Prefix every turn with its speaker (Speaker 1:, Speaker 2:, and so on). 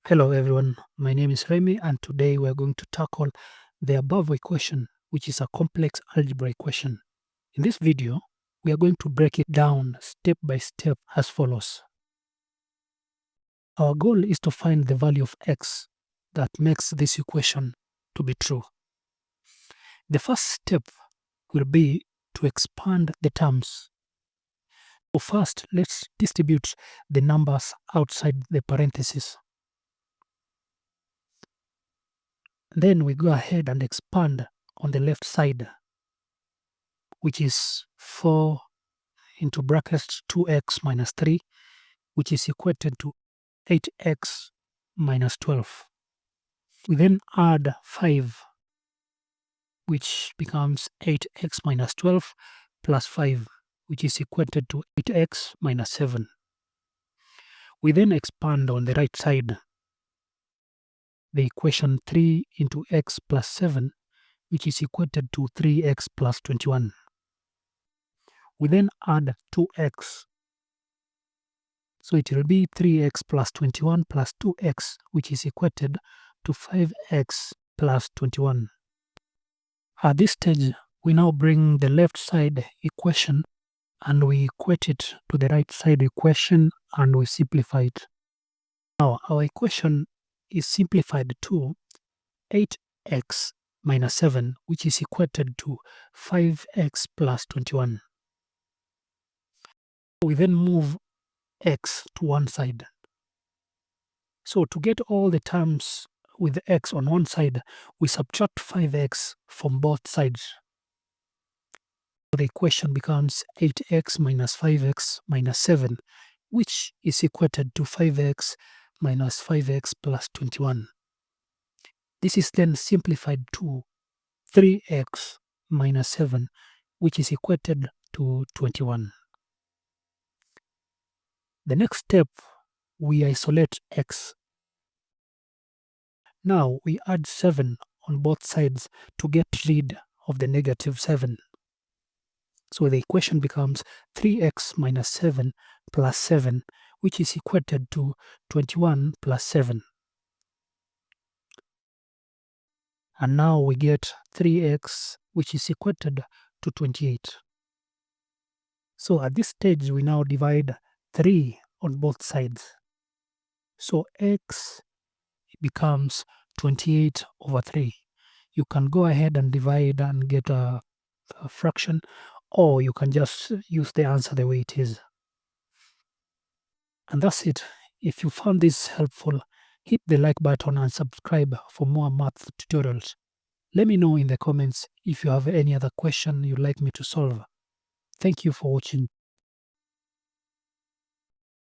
Speaker 1: Hello everyone, my name is Remy and today we are going to tackle the above equation, which is a complex algebra equation. In this video, we are going to break it down step by step as follows. Our goal is to find the value of x that makes this equation to be true. The first step will be to expand the terms. So first, let's distribute the numbers outside the parentheses. Then we go ahead and expand on the left side, which is 4 into brackets 2x minus 3, which is equated to 8x minus 12. We then add 5, which becomes 8x minus 12 plus 5, which is equated to 8x minus 7. We then expand on the right side the equation 3 into x plus 7, which is equated to 3x plus 21. We then add 2x. So it will be 3x plus 21 plus 2x, which is equated to 5x plus 21. At this stage, we now bring the left side equation and we equate it to the right side equation and we simplify it. Now, our equation is simplified to 8x minus 7, which is equated to 5x plus 21. We then move x to one side. So to get all the terms with x on one side, we subtract 5x from both sides. The equation becomes 8x minus 5x minus 7, which is equated to 5x minus 5x plus 21. This is then simplified to 3x minus 7, which is equated to 21. The next step, we isolate x. Now we add 7 on both sides to get rid of the negative 7. So the equation becomes 3x minus 7 plus 7, which is equated to 21 plus 7. And now we get 3x, which is equated to 28. So at this stage, we now divide 3 on both sides. So x becomes 28 over 3. You can go ahead and divide and get a fraction, or you can just use the answer the way it is. And that's it. If you found this helpful, hit the like button and subscribe for more math tutorials. Let me know in the comments if you have any other question you'd like me to solve. Thank you for watching.